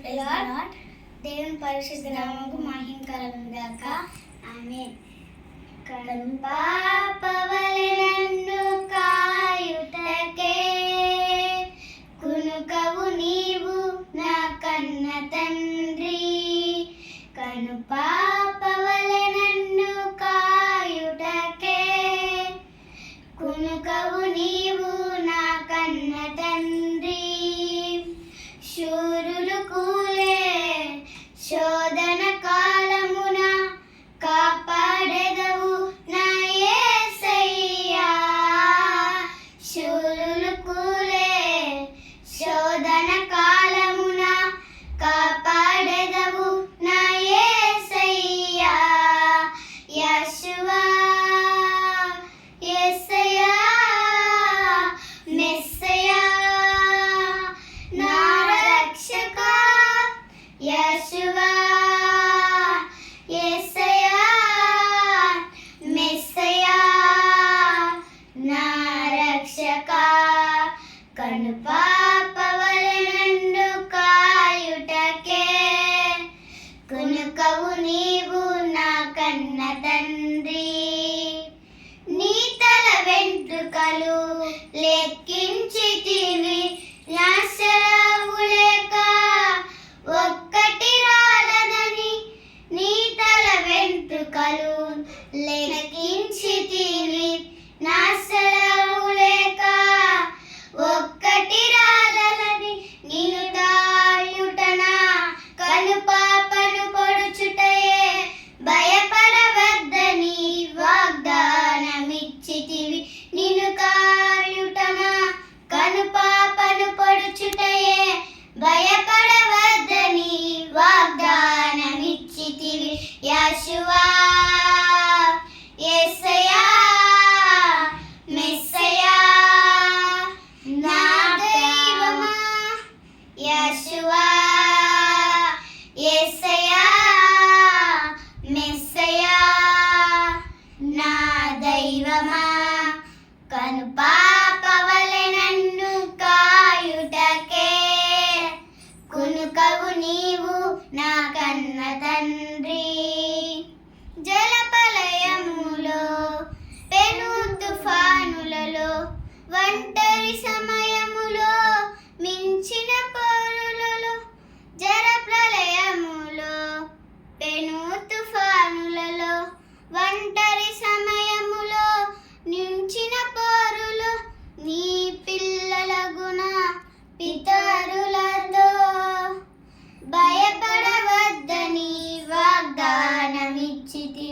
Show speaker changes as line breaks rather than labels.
దేవుని పరిశుద్ధ నామముకు మహిమ కలుగును గాక. ఆమేన్. కనుపాపవలె నన్ను కాయుటకే కునుకవు నీవు నా కన్న తండ్రి. కనుపాపవలె నన్ను కాయుటకే కునుకవు నీవు నా కన్న తండ్రి. శూరులు కూలే శోధన కాలమున కాపాడెదవు నా యేసయ్యా. శూరులు కూలే శోధన కాలమున కాపాడెదవు నా యేసయ్యా. యెషువా యేసయ్యా మెస్సయా నా రక్షక. యెషువా యేసయ్యా మెస్సయా నా రక్షక. కనుపాపవలె నన్ను కాయుటకే కునుకవు నీవు నా కన్న తండ్రి. నీ తల వెంట్రుకలు లెక్కించితివి నా సెలవు లేక ఒక్కటి రాలనని. నీ తల వెంట్రుకలు లెక్కించితివి నా సెలవు లేక ఒక్కటి రాలనని. నిన్ను తాయుటనా కనుపాపను పొడుచుటయే భయపడవద్దని వాగ్దానమిచ్చితివి. నిన్ను కాయుటనా కనుపాపను పొడుచుటయే భయపడవద్దని వాగ్దానమిచ్చితివి. యెషువా యేసయ్యా మెస్సయా నా దైవమా. యెషువా యేసయ్యా మెస్సయా నా దైవమా. కనుపాపవలె నన్ను కాయుటకే కునుకవు నీవు నా కన్న తండ్రి. జలప్రళయములో పెను తుఫానులలో ఒంటరి సమయములో మించిన పోరులలో. జలప్రళయములో పెను తుఫానులలో ఒంటరి సమయములో మించిన పోరులో నీ పిల్లలగున పితరులతో భయపడవద్దని వాగ్దానమిచ్చితివి.